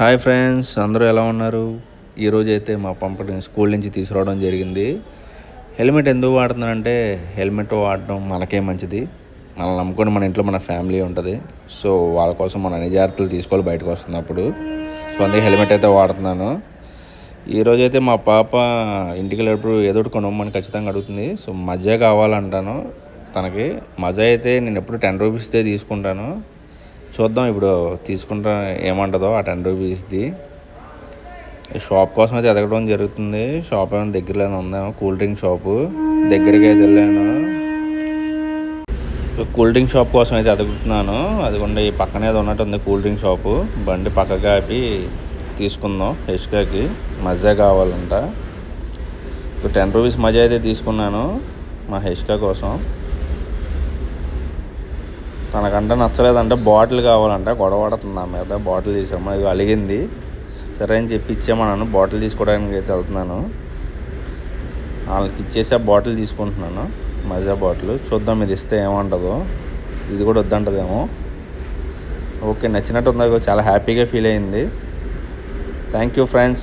Hi friends, అందరూ ఎలా ఉన్నారు? ఈరోజైతే మా పంపని స్కూల్ నుంచి తీసుకురావడం జరిగింది. హెల్మెట్ ఎందుకు వాడుతున్నానంటే, హెల్మెట్ వాడడం మనకే మంచిది. మనల్ని నమ్ముకొని మన ఇంట్లో మన ఫ్యామిలీ ఉంటుంది. సో వాళ్ళ కోసం మనం అన్ని జాగ్రత్తలు తీసుకోవాలి బయటకు వస్తున్నప్పుడు. సో అందుకే హెల్మెట్ అయితే వాడుతున్నాను. ఈరోజైతే మా పాప ఇంటికి వెళ్ళేటప్పుడు ఏదో ఒకటి కొనమని ఖచ్చితంగా అడుగుతుంది. సో మజా కావాలంటాను తనకి. మజా అయితే నేను ఎప్పుడు 10 రూపీస్దే తీసుకుంటాను. చూద్దాం ఇప్పుడు తీసుకుంటా ఏమంటుందో ఆ 10 రూపీస్ది. షాప్ కోసం అయితే ఎదగడం జరుగుతుంది. షాప్ ఏమైనా దగ్గరలోనే ఉందేమో, కూల్ డ్రింక్ షాపు దగ్గరికి అయితే వెళ్ళాను. కూల్ డ్రింక్ షాప్ కోసం అయితే ఎదుగుతున్నాను. అదిగోండి ఈ పక్కనే ఉన్నట్టుంది కూల్ డ్రింక్ షాపు. బండి పక్కగా ఆపి తీసుకుందాం. హెచ్కాకి మజా కావాలంట. ఇప్పుడు 10 రూపీస్ మజా అయితే తీసుకున్నాను మా హెచ్కా కోసం. తనకంటే నచ్చలేదంటే బాటిల్ కావాలంట, గొడవ పడుతుంది నా మీద. బాటిల్ తీసాము, ఇది అలిగింది. సరే అని చెప్పి ఇచ్చామన్నాను. బాటిల్ తీసుకోవడానికి అయితే వెళ్తున్నాను. వాళ్ళకి ఇచ్చేసి ఆ బాటిల్ తీసుకుంటున్నాను, మజా బాటిల్. చూద్దాం ఇది ఇస్తే ఏమంటుందో. ఇది కూడా వద్దంటదేమో. ఓకే, నచ్చినట్టు ఉందో, చాలా హ్యాపీగా ఫీల్ అయింది. Thank you friends.